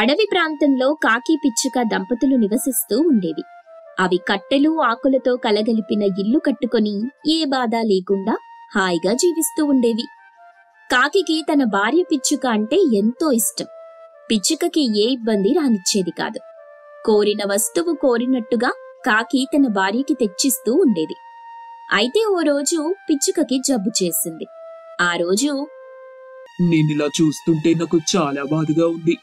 అడవి ప్రాంతంలో కాకి పిచ్చుక దంపతులు నివసిస్తూ ఉండేవి. అవి కట్టెలు ఆకులతో కలగలిపిన ఇల్లు కట్టుకొని ఏ బాధ లేకుండా హాయిగా జీవిస్తూ ఉండేవి. కాకికి తన భార్య పిచ్చుక అంటే ఎంతో ఇష్టం. పిచ్చుకకి ఏ ఇబ్బంది రానిచ్చేది కాదు. కోరిన వస్తువు కోరినట్టుగా కాకి తన భార్యకి తెచ్చిస్తూ ఉండేది. అయితే ఓ రోజు పిచ్చుకకి జబ్బు చేసింది. ఆ రోజు నేనిలా చూస్తుంటే నాకు చాలా బాధగా ఉంది.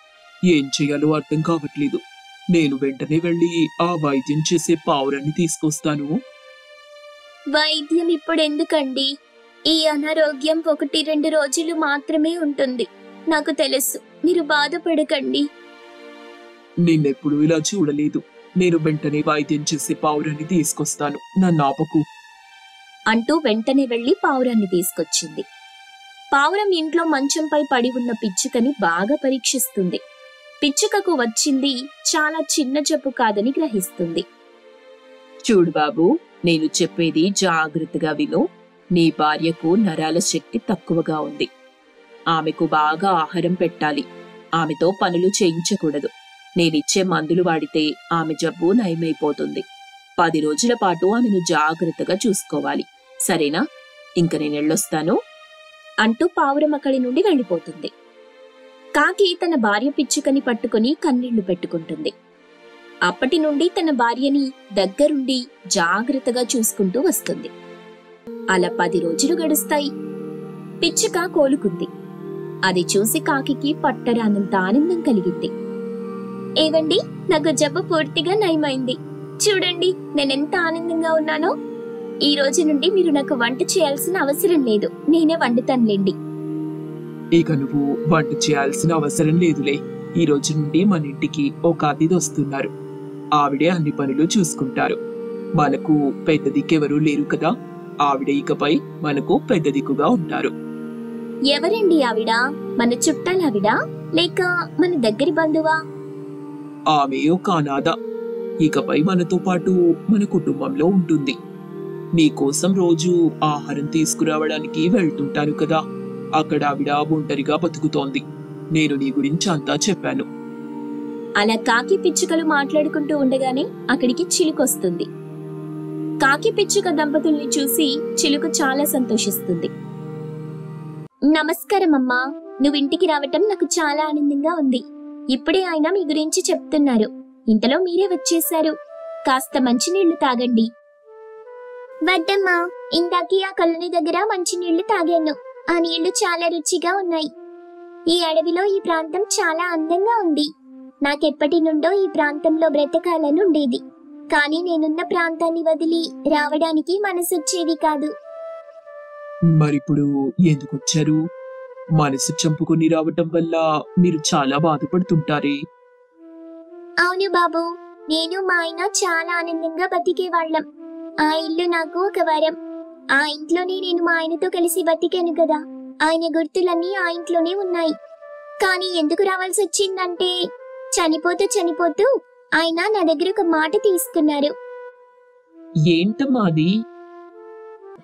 ఏం చేయాలో అర్థం కావట్లేదు. నేను వెంటనే వెళ్ళి ఆ వైద్యం చేసే పావురాన్ని తీసుకొస్తాను. వైద్యం ఇప్పుడెందుకండి? ఈ అనారోగ్యం 1-2 రోజులు మాత్రమే ఉంటుంది. నాకు తెలుసు, మీరు బాధపడకండి. నిన్నెప్పుడు ఇలా చూడలేదు. నేను వెంటనే వైద్యం చేసే పావురాన్ని తీసుకొస్తాను. నన్ను ఆపకు అంటూ వెంటనే వెళ్లి పావురాన్ని తీసుకొచ్చింది. పావురం ఇంట్లో మంచంపై పడి ఉన్న పిచ్చుకని బాగా పరీక్షిస్తుంది. పిచ్చుకకు వచ్చింది చాలా చిన్న జబ్బు కాదని గ్రహిస్తుంది. చూడు బాబు, నేను చెప్పేది జాగ్రత్తగా విను. నీ భార్యకు నరాల శక్తి తక్కువగా ఉంది. ఆమెకు బాగా ఆహారం పెట్టాలి. ఆమెతో పనులు చేయించకూడదు. నేనిచ్చే మందులు వాడితే ఆమె జబ్బు నయమైపోతుంది. 10 రోజుల పాటు ఆమెను జాగ్రత్తగా చూసుకోవాలి. సరేనా? ఇంక నేనెళ్ళొస్తాను అంటూ పావురం అక్కడి నుండి వెళ్ళిపోతుంది. కాకి తన భార్య పిచ్చుకని పట్టుకుని కన్నీళ్లు పెట్టుకుంటుంది. అప్పటి నుండి తన భార్యని దగ్గరుండి జాగ్రత్తగా చూసుకుంటూ వస్తుంది. అలా 10 రోజులు గడుస్తాయి. పిచ్చుక కోలుకుంది. అది చూసి కాకికి పట్టరానంత ఆనందం కలిగింది. ఏవండి, నాకు జబ్బు పూర్తిగా నయమైంది. చూడండి నేనెంత ఆనందంగా ఉన్నానో. ఈ రోజు నుండి మీరు నాకు వంట చేయాల్సిన అవసరం లేదు. నేనే వండుతానులేండి. ఇక నువ్వు వంట చేయాల్సిన అవసరం లేదులే. ఈ రోజు నుండి మన ఇంటికి ఒక అతిథి వస్తున్నారు. ఆవిడే అన్ని పనులు చూసుకుంటారు. మనకు పెద్ద దిక్కెవరూ లేరు కదా. ఆవిడ ఇకపై మనకు పెద్ద దిక్కుగా ఉంటారు. ఎవరండి ఆవిడ? మన చుట్టాలావిడా లేక మన దగ్గరి బంధువా? ఆమె ఒక అనాథ. ఇకపై మనతో పాటు మన కుటుంబంలో ఉంటుంది. నీకోసం రోజు ఆహారం తీసుకురావడానికి వెళ్తుంటాను కదా. అక్కడ ఆవిడ ఒంటరిగా బతుకుతోంది. నేను నీ గురించి అంతా చెప్పాను. అలా కాకి పిచ్చుకలు మాట్లాడుకుంటూ ఉండగానే అక్కడికి చిలుకొస్తుంది. కాకి పిచ్చుక దంపతుల్ని చూసి చిలుక చాలా సంతోషిస్తుంది. నమస్కారం అమ్మా, నువ్వింటికి రావటం నాకు చాలా ఆనందంగా ఉంది. ఇప్పుడే ఆయన మీ గురించి చెప్తున్నారు. ఇంతలో మీరే వచ్చేశారు. కాస్త మంచినీళ్లు తాగండి. వద్దమ్మా, ఇందాకి ఆ కళ్ళని దగ్గర మంచినీళ్లు తాగాను. ఆ నీళ్లు చాలా రుచిగా ఉన్నాయి. ఈ అడవిలో ఈ ప్రాంతం చాలా అందంగా ఉంది. నాకెప్పటి నుండో ఈ ప్రాంతంలో బ్రతకాలని ఉండేది. కానీ నేనున్న ప్రాంతాన్ని వదిలి రావడానికి మనసొచ్చేది కాదు. మరిప్పుడు ఎందుకొచ్చారు? మనసు చంపుకొని రావటం వల్ల మీరు చాలా బాధపడుతుంటారే. అవును బాబు, నేను మా ఆయన చాలా ఆనందంగా బతికేవాళ్ళం. ఆ ఇల్లు నాకు ఒక వరం. ఆ ఇంట్లోనే నేను మా ఆయనతో కలిసి బతికాను కదా. ఆయన గుర్తులన్నీ ఆ ఇంట్లోనే ఉన్నాయి. కానీ ఎందుకు రావాల్సి వచ్చిందంటే, చనిపోతూ ఆయన నా దగ్గర ఒక మాట తీసుకున్నారు. ఏంటమ్మా అది?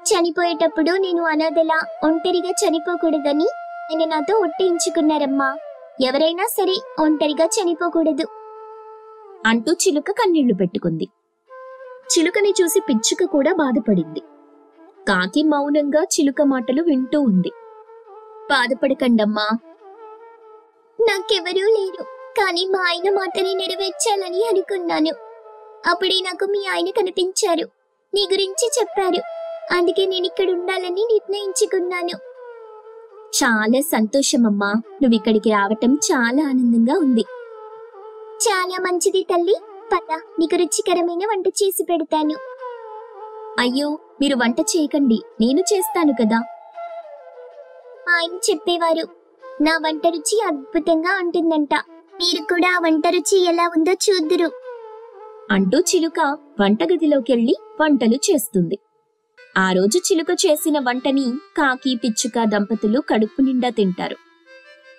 చనిపోయేటప్పుడు నేను అనాథలా ఒంటరిగా చనిపోకూడదని ఆయన నాతో ఒట్టేయించుకున్నారమ్మా. ఎవరైనా సరే ఒంటరిగా చనిపోకూడదు అంటూ చిలుక కన్నీళ్లు పెట్టుకుంది. చిలుకని చూసి పిచ్చుక కూడా బాధపడింది. కాకి మౌనంగా చిలుక మాటలు వింటూ ఉంది. బాధపడకండమ్మా, నాకెవరూ లేరు. కానీ మా ఆయన మాటని నెరవేర్చాలని అనుకున్నాను. అప్పుడే నాకు మీ ఆయన కనిపించారు. నీ గురించి చెప్పారు. అందుకే నేను ఇక్కడ ఉండాలని నిర్ణయించుకున్నాను. చాలా సంతోషమమ్మా, నువ్విక్కడికి రావటం చాలా ఆనందంగా ఉంది. చాలా మంచిది తల్లి. పద, నీకు రుచికరమైన వంట చేసి పెడతాను. అయ్యో, మీరు వంట చేయకండి, నేను చేస్తాను కదా. ఆయన చెప్పేవారు, నా వంట రుచి అద్భుతంగా ఉంటుందంట. మీరు కూడా ఆ వంట రుచి ఎలా ఉందో చూద్దురు అంటూ చిలుక వంటగదిలోకెళ్లి వంటలు చేస్తుంది. ఆ రోజు చిలుక చేసిన వంటని కాకి పిచ్చుక దంపతులు కడుపు నిండా తింటారు.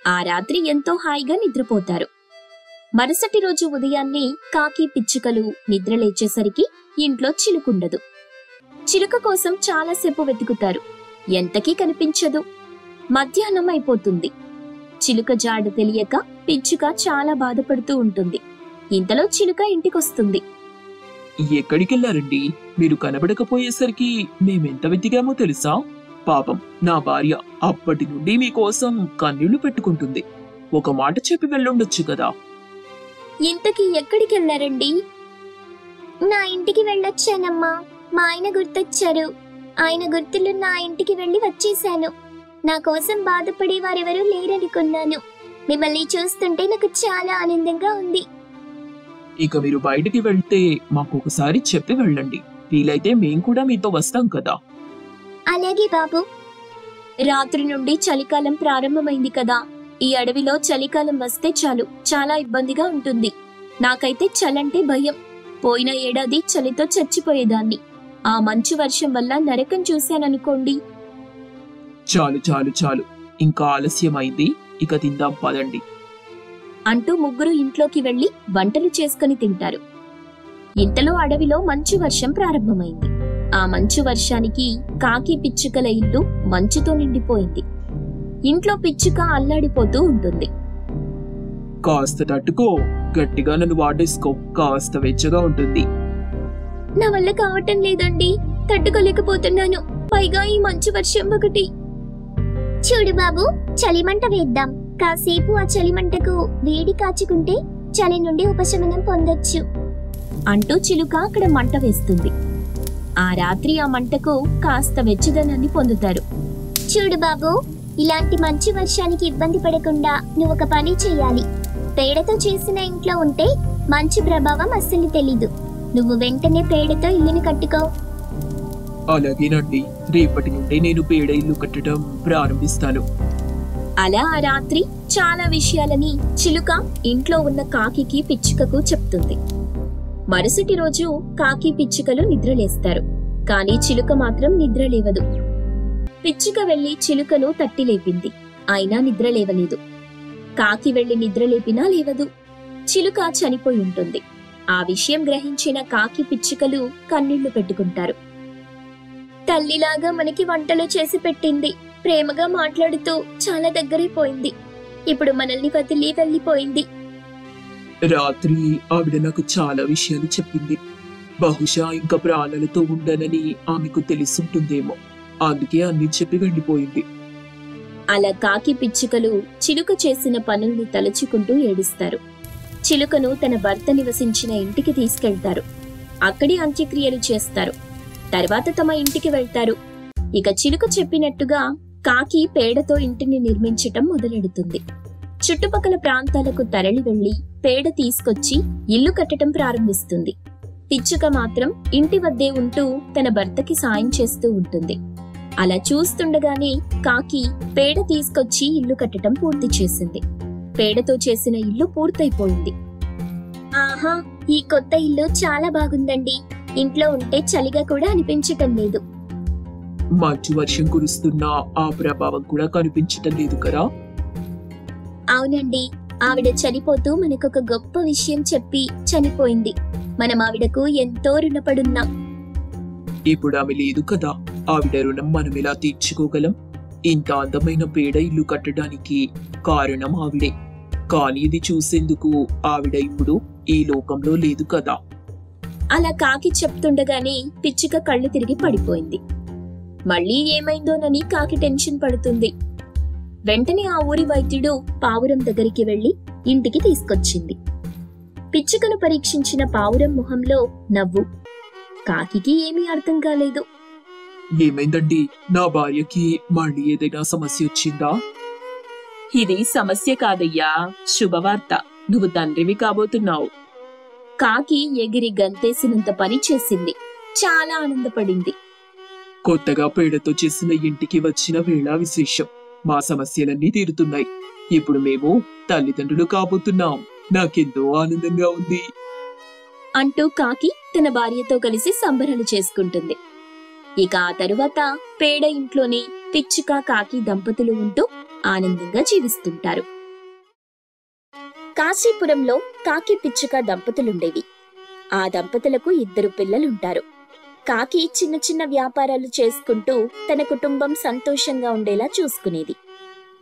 ఆ రాత్రి ఎంతో హాయిగా నిద్రపోతారు. మరుసటి రోజు ఉదయాన్నే కాకి పిచ్చుకలు నిద్రలేచేసరికి ఇంట్లో చిలుకుండదు. చిలుక కోసం చాలాసేపు వెతుకుతారు. ఎంతకీ కనిపించదు. మధ్యాహ్నం అయిపోతుంది. చిలుక జాడ తెలియక పిచ్చుక చాలా బాధపడుతూ ఉంటుంది. ఇంతలో చిలుక ఇంటికొస్తుంది. ఎక్కడికెళ్లారండి? మీరు కనబడకపోయేసరికి మేమెంత వెతికామో తెలుసా? పాపం నా భార్య అప్పటి నుండి మీకోసం కన్నీళ్లు పెట్టుకుంటుంది. ఒక మాట చెప్పి వెళ్ళుండొచ్చు కదా. ఇంతకీ ఎక్కడికెళ్లారండి? నా ఇంటికి వెళ్ళొచ్చానమ్మా. మా ఆయన గుర్తొచ్చారు. ఆయన గుర్తులు నా ఇంటికి వెళ్ళి వచ్చేశాను. నా కోసం బాధపడే వారెవరూ లేరనుకున్నాను. మిమ్మల్ని చూస్తుంటే నాకు చాలా ఆనందంగా ఉంది. ఇక మీరు బయటికి వెళ్తే మాకొకసారి చెప్పి వెళ్ళండి. వీలైతే మేం కూడా మీతో వస్తాం కదా. అలాగే బాబు. రాత్రి నుండి చలికాలం ప్రారంభమైంది కదా. ఈ అడవిలో చలికాలం వస్తే చాలు చాలా ఇబ్బందిగా ఉంటుంది. నాకైతే చలంటే భయం. పోయిన ఏడాది చలితో చచ్చిపోయేదాన్ని. ఆ మంచు వర్షం వల్ల నరకం చూశాననుకోండి. చాలు చాలు చాలు, ఇంకా ఆలస్యమైంది. ఇక తిందాం పదండి అంటూ ముగ్గురు ఇంట్లోకి వెళ్లి వంటలు చేసుకుని తింటారు. ఇంతలో అడవిలో మంచు వర్షం ప్రారంభమైంది. ఆ మంచు వర్షానికి కాకి పిచ్చుకల ఇల్లు మంచుతో నిండిపోయింది. ఇంట్లో పిచ్చుక అల్లాడిపోతూ ఉంటుంది. కాస్త తట్టుకో, గట్టిగా నన్ను వాటేసుకో, కాస్త వెచ్చగా ఉంటుంది. నా వల్ల కావటం లేదండి. తట్టుకోలేకపోతున్నాను. పైగా ఈ మంచు వర్షం ఒకటి. చూడు బాబు, చలిమంట వేద్దాం. కాసేపు ఆ చలిమంటకు వేడి కాచుకుంటే చలి నుండి ఉపశమనం పొందొచ్చు అంటూ చిలుక అక్కడ మంట వేస్తుంది. ఆ రాత్రి ఆ మంటకు కాస్త వెచ్చదనాన్ని పొందుతారు. చూడు బాబు, ఇలాంటి మంచు వర్షానికి ఇబ్బంది పడకుండా నువ్వు ఒక పని చెయ్యాలి. పేడతో చేసిన ఇంట్లో ఉంటే మంచు ప్రభావం అస్సలు తెలీదు. నువ్వు వెంటనే పేడతో ఇల్లుని కట్టుకో. అలాగేనండి, రేపటి నుండి నేను పేడ ఇల్లు కట్టడం ప్రారంభిస్తాను. అలా ఆ రాత్రి చాలా విషయాలని చిలుక ఇంట్లో ఉన్న కాకికి పిచ్చుకకు చెప్తుంది. మరుసటి రోజు కాకి పిచ్చుకలు నిద్రలేస్తారు. కానీ చిలుక మాత్రం నిద్రలేవదు. పిచ్చుక వెళ్లి చిలుకను తట్టి లేపింది. అయినా నిద్రలేవలేదు. కాకి వెళ్లి నిద్రలేపినా లేవదు. చిలుక చనిపోయి ఉంటుంది. ఆ విషయం గ్రహించిన కాకి పిచ్చుకలు కన్నీళ్లు పెట్టుకుంటారు. తల్లిలాగా మనకి వంటలు చేసి పెట్టింది. ప్రేమగా మాట్లాడుతూ చాలా దగ్గరైపోయింది. ఇప్పుడు మనల్ని వదిలి వెళ్ళిపోయింది. రాత్రి ఆవిడ నాకు చాలా విషయాలు చెప్పింది. బహుశా ఇంకా ప్రాణాలతో ఉండనని ఆమెకు తెలుసుంటుందేమో. అందుకే అన్ని చెప్పి వెళ్ళిపోయింది. అలా కాకి పిచ్చుకలు చిలుక చేసిన పనుల్ని తలుచుకుంటూ ఏడుస్తారు. చిలుకను తన భర్త నివసించిన ఇంటికి తీసుకెళ్తారు. అక్కడి అంత్యక్రియలు చేస్తారు. తర్వాత తమ ఇంటికి వెళ్తారు. ఇక చిలుక చెప్పినట్టుగా కాకి పేడతో ఇంటిని నిర్మించటం మొదలెడుతుంది. చుట్టుపక్కల ప్రాంతాలకు తరలి వెళ్లి పేడ తీసుకొచ్చి ఇల్లు కట్టడం ప్రారంభిస్తుంది. పిచ్చుక మాత్రం ఇంటి వద్దే ఉంటూ తన భర్తకి సాయం చేస్తూ ఉంటుంది. అలా చూస్తుండగానే కాకి పేడ తీసుకొచ్చి ఇల్లు కట్టడం పూర్తి చేసింది. పేడతో చేసిన ఇల్లు పూర్తయిపోయింది. ఆహా, ఈ కొత్త ఇల్లు చాలా బాగుందండి. ఇంట్లో ఉంటే చలిగా కూడా అనిపించటం లేదు. మంచు వర్షం కురుస్తున్నా ఆ ప్రభావం కూడా కనిపించటం లేదు కదా. అవునండి, ఆవిడ చనిపోతూ మనకొక గొప్ప విషయం చెప్పి చనిపోయింది. మనం ఆవిడకు ఎంతో రుణపడున్నాం. ఇప్పుడు ఆమె లేదు కదా. ఆవిడ రుణం మనం ఎలా తీర్చుకోగలం? ఇంత అందమైన పేడ ఇల్లు కట్టడానికి కారణం ఆవిడే. కానీ ఇది చూసేందుకు ఆవిడ ఇప్పుడు ఈ లోకంలో లేదు కదా. అలా కాకి చెప్తుండగానే పిచ్చుక కళ్ళు తిరిగి పడిపోయింది. మళ్ళీ ఏమైందోనని కాకి టెన్షన్ పడుతుంది. వెంటనే ఆ ఊరి వైద్యుడు పావురం దగ్గరికి వెళ్లి ఇంటికి తీసుకొచ్చింది. పిచ్చుకను పరీక్షించిన పావురం మొహంలో నవ్వు. కాకికి ఏమీ అర్థం కాలేదు. ఏమైందండి? నా భార్యకి మళ్ళీ ఏదైనా సమస్య వచ్చిందా? ఇది సమస్య కాదయ్యా, శుభవార్త. నువ్వు తండ్రివి కాబోతున్నావు. కాకి ఎగిరి గంతేసినంత పని చేసింది. చాలా ఆనందపడింది. కొత్తగా పేడతో చేసిన ఇంటికి వచ్చిన వేళ విశేషం. మా సమస్యలన్నీ తీరుతున్నాయి. ఇప్పుడు మేము తల్లిదండ్రులు కాబోతున్నాం. నాకెంతో ఆనందంగా ఉంది అంటూ కాకి తన భార్యతో కలిసి సంబరాలు చేసుకుంటుంది. ఇక ఆ తరువాత పేడ ఇంట్లోనే పిచ్చుక కాకి దంపతులు ఉంటూ ఆనందంగా జీవిస్తుంటారు. కాశీపురంలో కాకి పిచ్చుక దంపతులుండేవి. ఆ దంపతులకు 2 పిల్లలుంటారు. కాకి చిన్న చిన్న వ్యాపారాలు చేసుకుంటూ తన కుటుంబం సంతోషంగా ఉండేలా చూసుకునేది.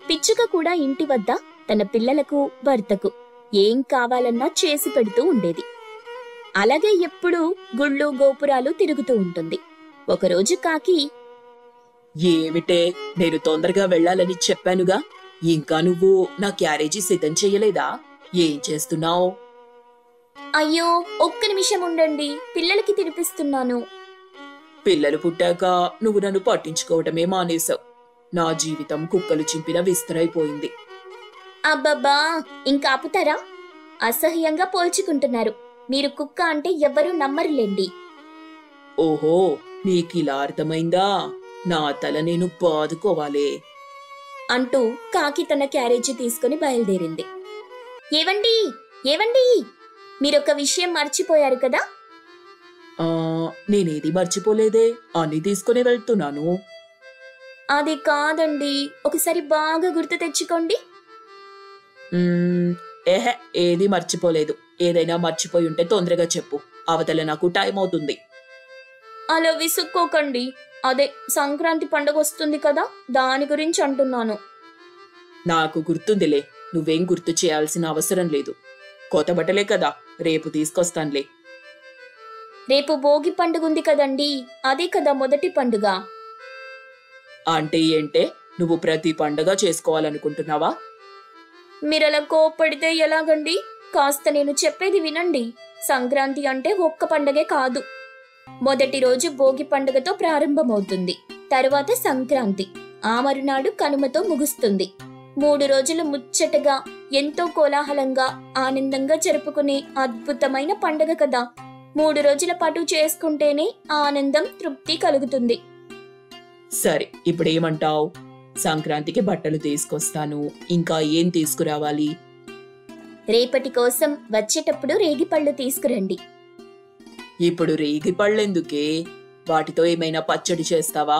పిచ్చుక కూడా ఇంటి వద్ద తన పిల్లలకు భర్తకు ఏం కావాలన్నా చేసి పెడుతూ ఉండేది. అలాగే ఎప్పుడూ గుళ్ళు గోపురాలు తిరుగుతూ ఉంటుంది. ఒకరోజు కాకి, ఏమిటే, నేను తొందరగా వెళ్ళాలని చెప్పానుగా, ఇంకా నువ్వు నా క్యారేజీ సిద్ధం చెయ్యలేదా? ఏం చేస్తున్నావు? అయ్యో, ఒక్క నిమిషం ఉండండి, పిల్లలకి తినిపిస్తున్నాను. పిల్లలు పుట్టాక నువ్వు నన్ను పట్టించుకోవటమే మానేశావు. నా జీవితం కుక్కలు చింపిన విస్తరైపోయింది. అబ్బబ్బా, ఇంకా ఆపుతారా? అసహ్యంగా పోల్చుకుంటున్నారు. మీరు కుక్క అంటే ఎవ్వరూ నమ్మరులేండి. ఓహో, నీకిలా అర్థమైందా? నా తల నేను బాదుకోవాలే అంటూ కాకి తన క్యారేజీ తీసుకుని బయలుదేరింది. ఏవండి, ఏవండి, మీరొక విషయం మర్చిపోయారు కదా? నేనేది మర్చిపోలేదే, అన్ని తీసుకుని వెళ్తున్నాను. అది కాదండి, ఒకసారి బాగా గుర్తు తెచ్చుకోండి. ఏహే, ఏది మర్చిపోలేదు. ఏదైనా మర్చిపోయి ఉంటే తొందరగా చెప్పు, అవతల నాకు టైం అవుతుంది. అలా విసుక్కోకండి. అదే సంక్రాంతి పండుగ వస్తుంది కదా, దాని గురించి అంటున్నాను. నాకు గుర్తుందిలే, నువ్వేం గుర్తు చేయాల్సిన అవసరం లేదు. కొత్త బట్టలే కదా, రేపు తీసుకొస్తానులే. రేపు భోగి పండుగ ఉంది కదండి, అదే కదా మొదటి పండుగ. అంటే ఏంటే, నువ్వు ప్రతి పండగ చేసుకోవాలనుకుంటున్నావా? మీరలా కోప్పడితే ఎలాగండి? కాస్త నేను చెప్పేది వినండి. సంక్రాంతి అంటే ఒక్క పండగే కాదు. మొదటి రోజు భోగి పండుగతో ప్రారంభమవుతుంది. తరువాత సంక్రాంతి, ఆ మరునాడు కనుమతో ముగుస్తుంది. 3 రోజులు ముచ్చటగా, ఎంతో కోలాహలంగా, ఆనందంగా జరుపుకునే అద్భుతమైన పండుగ కదా. 3 రోజుల పాటు చేసుకుంటేనే ఆనందం, తృప్తి కలుగుతుంది. సరే, ఇప్పుడేమంటావు? సంక్రాంతికి బట్టలు తీసుకొస్తాను, ఇంకా ఏం తీసుకురావాలి? రేపటి కోసం వచ్చేటప్పుడు రేగిపళ్ళు తీసుకురండి. ఇప్పుడు రేగి పళ్ళెందుకే? వాటితో ఏమైనా పచ్చడి చేస్తావా?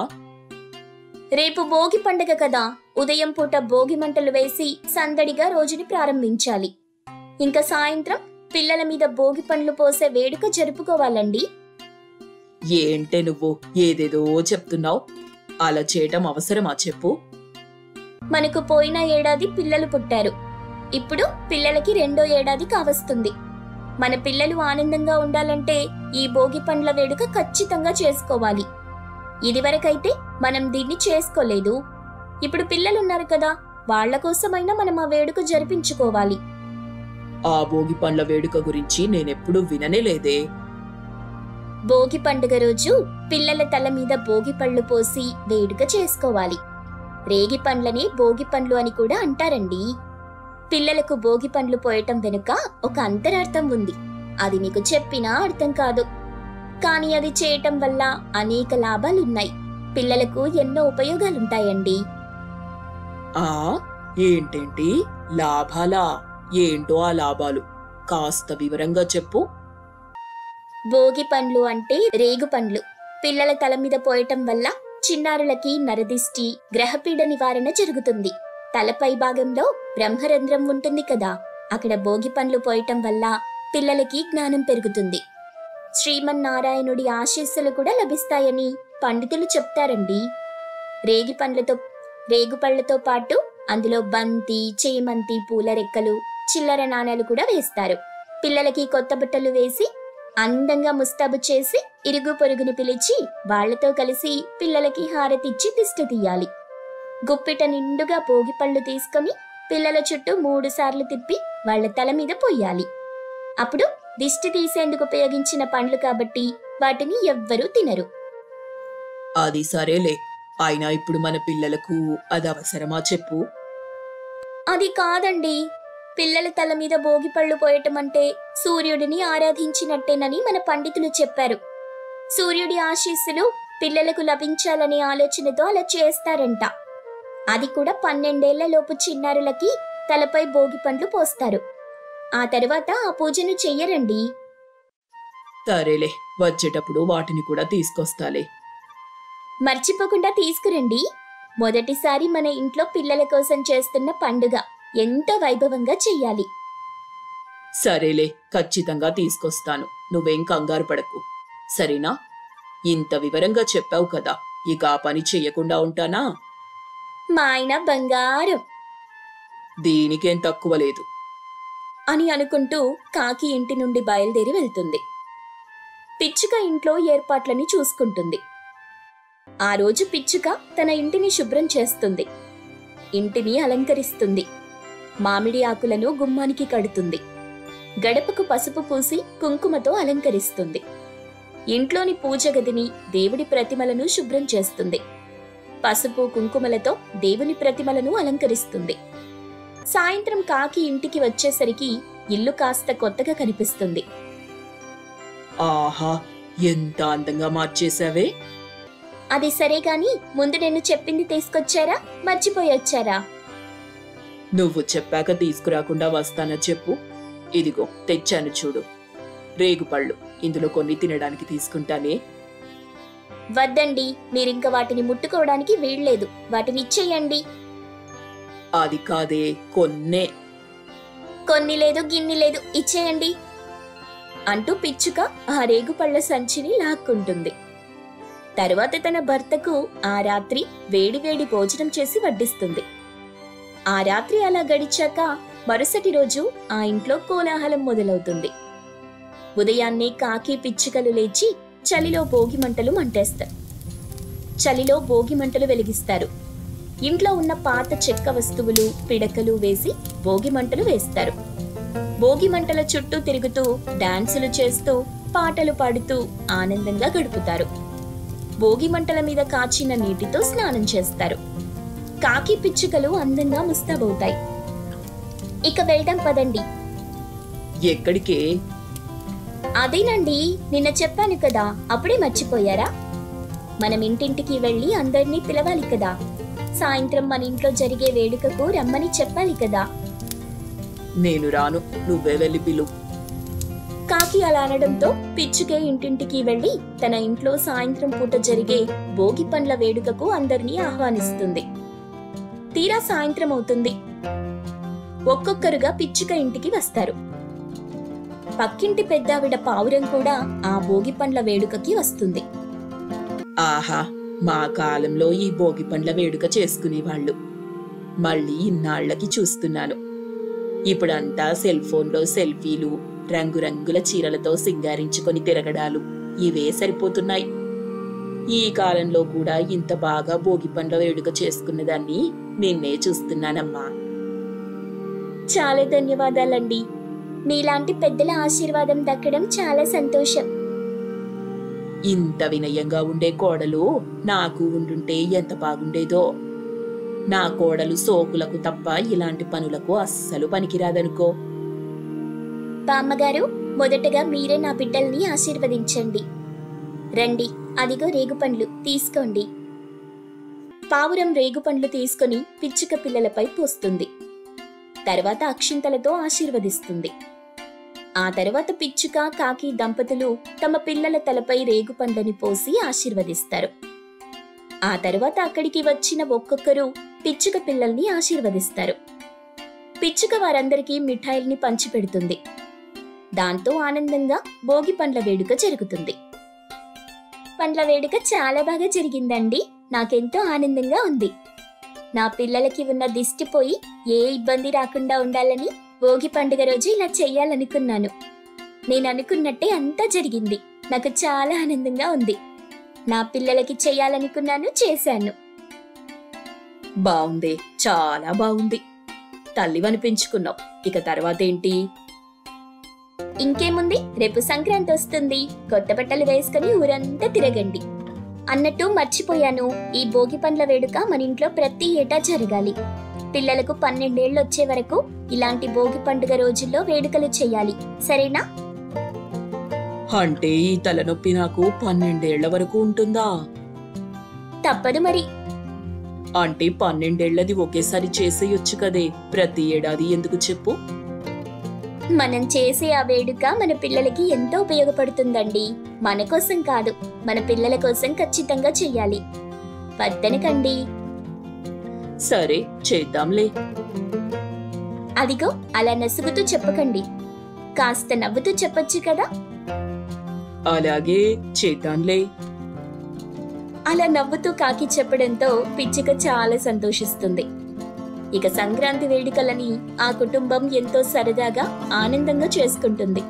రేపు భోగి పండుగ కదా, ఉదయం పూట భోగి మంటలు వేసి సందడిగా రోజుని ప్రారంభించాలి. ఇంకా సాయంత్రం పిల్లల మీద భోగి పండ్లు పోసే వేడుక జరుపుకోవాలండి. ఏంటే నువ్వు ఏదేదో చెప్తున్నావు? అలా చేయటం అవసరమా చెప్పు? మనకు పోయిన ఏడాది పిల్లలు పుట్టారు. ఇప్పుడు పిల్లలకి 2వ ఏడాది కావస్తుంది. మన పిల్లలు ఆనందంగా ఉండాలంటే ఈ భోగి పండ్ల వేడుక ఖచ్చితంగా చేసుకోవాలి. ఇదివరకైతే మనం దీన్ని చేసుకోలేదు. ఇప్పుడు పిల్లలున్నారు కదా, వాళ్ల కోసమైనా మనం ఆ వేడుక జరిపించుకోవాలి. ఆ భోగి పండ్ల వేడుక గురించి నేనెప్పుడు విననే లేదే. భోగి పండుగ రోజు పిల్లల తల మీద భోగి పళ్ళు పోసి వేడుక చేసుకోవాలి. రేగి పండ్లని భోగి పండ్లు అని కూడా అంటారండి. పిల్లలకు భోగి పండ్లు పోయటం వెనుక ఒక అంతరార్థం ఉంది. అది మీకు చెప్పినా అర్థం కాదు. కానీ అది చేయటం వల్ల అనేక లాభాలున్నాయి. పిల్లలకు ఎన్నో ఉపయోగాలుంటాయండి. ఆ ఏంటేంటి లాభాలా? ఏంటో ఆ లాభాలు, కాస్త వివరంగా చెప్పు. భోగి పండ్లు అంటే రేగు పండ్లు. పిల్లల తల మీద పోయటం వల్ల చిన్నారులకి నరదిష్టి, గ్రహపీడ నివారణ జరుగుతుంది. తలపై భాగంలో బ్రహ్మరంధ్రం ఉంటుంది కదా, అక్కడ భోగి పండ్లు పోయటం వల్ల పిల్లలకి జ్ఞానం పెరుగుతుంది. శ్రీమన్నారాయణుడి ఆశీస్సులు కూడా లభిస్తాయని పండితులు చెప్తారండి. రేగు పళ్లతో పాటు అందులో బంతి, చేమంతి పూల రెక్కలు, చిల్లర నాణాలు కూడా వేస్తారు. పిల్లలకి కొత్త బట్టలు వేసి అందంగా ముస్తాబు చేసి ఇరుగు పొరుగుని పిలిచి వాళ్లతో కలిసి పిల్లలకి హారతిచ్చి దిష్టి తీయాలి. గుప్పిట నిండుగా భోగి పళ్ళు తీసుకొని పిల్లల చుట్టూ 3 సార్లు తిప్పి వాళ్ల తల మీద పొయ్యాలి. అప్పుడు దిష్టి తీసేందుకు ఉపయోగించిన పండ్లు కాబట్టి వాటిని ఎవ్వరూ తినరు. అది సరేలే, అయినా ఇప్పుడు మన పిల్లలకు అది అవసరమా చెప్పు? అది కాదండి, పిల్లల తల మీద భోగి పళ్ళు పోయటం అంటే సూర్యుడిని ఆరాధించినట్టేనని మన పండితులు చెప్పారు. సూర్యుడి ఆశీస్సులు పిల్లలకు లభించాలనే ఆలోచనతో అలా చేస్తారంట. అది కూడా 12 ఏళ్ల లోపు చిన్నారులకి తలపై భోగి పండ్లు పోస్తారు. ఆ తర్వాత ఆ పూజను చెయ్యరండి. సరేలే, వచ్చేటప్పుడు వాటిని కూడా తీసుకొస్తాలే. మర్చిపోకుండా తీసుకురండి. మొదటిసారి మన ఇంట్లో పిల్లల కోసం చేస్తున్న పండుగ ఎంతో వైభవంగా చెయ్యాలి. సరేలే, ఖచ్చితంగా తీసుకొస్తాను. నువ్వేం కంగారు పడకు, సరేనా? ఇంత వివరంగా చెప్పావు కదా, ఇక ఆ పని చెయ్యకుండా ఉంటానా? మా ఆయన బంగారం, దీనికేం తక్కువ లేదు అని అనుకుంటూ కాకి ఇంటి నుండి బయలుదేరి వెళ్తుంది. పిచ్చుక ఇంట్లో ఏర్పాట్లని చూసుకుంటుంది. ఆ రోజు పిచ్చుక తన ఇంటిని శుభ్రం చేస్తుంది. ఇంటిని అలంకరిస్తుంది. మామిడి ఆకులను గుమ్మానికి కడుతుంది. గడపకు పసుపు పూసి కుంకుమతో అలంకరిస్తుంది. ఇంట్లోని పూజ గదిని, దేవుడి ప్రతిమలను శుభ్రం చేస్తుంది. పసుపు కుంకుమలతో దేవుని ప్రతిమలను అలంకరిస్తుంది. సాయంత్రం కాకి ఇంటికి వచ్చేసరికి ఇల్లు కాస్త కొత్తగా కనిపిస్తుంది. ఆహా, ఎంత అందంగా మార్చేశావే. అది సరే గాని ముందు నేను చెప్పింది తీసుకొచ్చారా, మర్చిపోయొచ్చారా? నువ్వు చెప్పాక తీసుకురాకుండా వస్తానా చెప్పు? ఇదిగో తెచ్చాను చూడు, రేగుపళ్ళు. ఇందులో కొన్ని తినడానికి తీసుకుంటానే. వద్దండి, మీరింక వాటిని ముట్టుకోవడానికి వీల్లేదు. వాటిని ఇచ్చేయండి. అది కాదే, కొన్నే. కొన్ని లేదు గిన్ని లేదు, ఇచ్చేయండి అంటూ పిచ్చుక ఆ రేగుపళ్ళ సంచిని లాక్కుంటుంది. తరువాత తన భర్తకు ఆ రాత్రి వేడివేడి భోజనం చేసి వడ్డిస్తుంది. ఆ రాత్రి అలా గడిచాక మరుసటి రోజు ఆ ఇంట్లో కోలాహలం మొదలవుతుంది. ఉదయాన్నే కాకి పిచ్చుకలు లేచి చలిలో భోగి మంటలు మంటేస్తారు. చలిలో భోగి మంటలు వెలిగిస్తారు. ఇంట్లో ఉన్న పాత చెక్క వస్తువులు, పిడకలు వేసి భోగి మంటలు వేస్తారు. భోగి మంటల చుట్టూ తిరుగుతూ డాన్సులు చేస్తూ పాటలు పాడుతూ ఆనందంగా గడుపుతారు. భోగి మంటల మీద కాచిన నీటితో స్నానం చేస్తారు. కాకి పిచ్చుకలు అందంగా ముస్తాబవుతాయి. ఇక వెళ్దాం పదండి. ఎక్కడికే? అదేనండి, నిన్న చెప్పాను కదా, అప్పుడే మర్చిపోయారా? మనం ఇంటింటికి వెళ్ళి అందరినీ పిలవాలి కదా. సాయంత్రం మన ఇంట్లో జరిగే వేడుకకు రమ్మని చెప్పాలి కదా. నేను రాను, నువ్వే వెళ్ళి పిలు. కాకి అలా అనడంతో పిచ్చుకే ఇంటింటికి వెళ్లి తన ఇంట్లో సాయంత్రం పూట జరిగే భోగి పండ్ల వేడుకకు అందరినీ ఆహ్వానిస్తుంది. తీరా సాయంత్రం అవుతుంది. ఒక్కొక్కరుగా పిచ్చుక ఇంటికి వస్తారు. పక్కింటి పెద్దావిడ పావురం కూడా ఆ భోగి పండ్ల వేడుకకి వస్తుంది. ఆహా, మా కాలంలో ఈ భోగి పండ్ల వేడుక చేసుకునేవాళ్ళు. మళ్ళీ ఇన్నాళ్లకి చూస్తున్నాను. ఇప్పుడంతా సెల్ ఫోన్లో సెల్ఫీలు, రంగురంగుల చీరలతో సింగారించుకొని తిరగడాలు ఇవే సరిపోతున్నాయి. ఈ కాలంలో కూడా ఇంత బాగా భోగి పండ్ల వేడుక చేసుకున్నదాన్ని నిన్నే చూస్తున్నానమ్మా. చాలా ధన్యవాదాలండి. మీలాంటి పెద్దల ఆశీర్వాదం దక్కడం చాలా సంతోషం. ఇంత వినయంగా ఉండే కోడలు నాకు ఉండుంటే ఎంత బాగుండేదో. నా కోడలు సోకులకు తప్ప ఇలాంటి పనులకు అస్సలు పనికిరాదనుకో. బామ్మగారు, మొదటగా మీరే నా బిడ్డల్ని ఆశీర్వదించండి. రండి, అదిగో రేగుపండ్లు తీసుకోండి. పావురం రేగుపండ్లు తీసుకుని పిచ్చుక పిల్లలపై పోస్తుంది. తర్వాత అక్షింతలతో ఆశీర్వదిస్తుంది. ఆ తర్వాత పిచ్చుక, కాకి దంపతులు తమ పిల్లల తలపై రేగుపండ్లని పోసి ఆశీర్వదిస్తారు. ఆ తర్వాత అక్కడికి వచ్చిన ఒక్కొక్కరు పిచ్చుక పిల్లల్ని ఆశీర్వదిస్తారు. పిచ్చుక వారందరికీ మిఠాయిల్ని పంచిపెడుతుంది. దాంతో ఆనందంగా భోగి పండ్ల వేడుక జరుగుతుంది. పండ్ల వేడుక చాలా బాగా జరిగిందండి. నాకెంతో ఆనందంగా ఉంది. నా పిల్లలకి ఉన్న దిష్టి పోయి ఏ ఇబ్బంది రాకుండా ఉండాలని భోగి పండుగ రోజు ఇలా చెయ్యాలనుకున్నాను. నేను అనుకున్నట్టే అంతా జరిగింది. నాకు చాలా ఆనందంగా ఉంది. నా పిల్లలకి చెయ్యాలనుకున్నాను, చేశాను. బావుంది, చాలా బావుంది. తల్లివనిపించుకున్నావు. ఇక తర్వాత ఏంటి? ఇంకేముంది, రేపు సంక్రాంతి వస్తుంది. కొత్త బట్టలు వేసుకుని ఊరంతా తిరగండి. అన్నట్టు మర్చిపోయాను, ఈ భోగి పండ్ల వేడుక మన ఇంట్లో ప్రతి ఏటా జరగాలి. పిల్లలకు 12 ఏళ్ళు వచ్చే వరకు ఇలాంటి భోగి పండుగ రోజుల్లో వేడుకలు చేయాలి. సరేనా? అంటే ఈ తలనొప్పి నాకు 12 ఏళ్ల వరకు ఉంటుందా? తప్పదు మరి. అంటే 12 ఏళ్లది ఒకేసారి చేసేయొచ్చు కదే. ప్రతి ఏడాది ఎందుకు చెప్పు? మనం చేసే ఆ వేడుక మన పిల్లలకి ఎంతో ఉపయోగపడుతుందండి. మన కోసం కాదు, మన పిల్లల కోసం ఖచ్చితంగా చెయ్యాలి. వద్దనకండి. సరే, చేద్దాంలే. అదిగో అలా నసుగుతూ చెప్పకండి, కాస్త నవ్వుతూ చెప్పొచ్చు కదా. అలాగే, చేద్దాంలే. అలా నవ్వుతూ కాకి చెప్పడంతో పిచ్చుక చాలా సంతోషిస్తుంది. ఇక సంక్రాంతి వేడుకలని ఆ కుటుంబం ఎంతో సరదాగా ఆనందంగా చేసుకుంటుంది.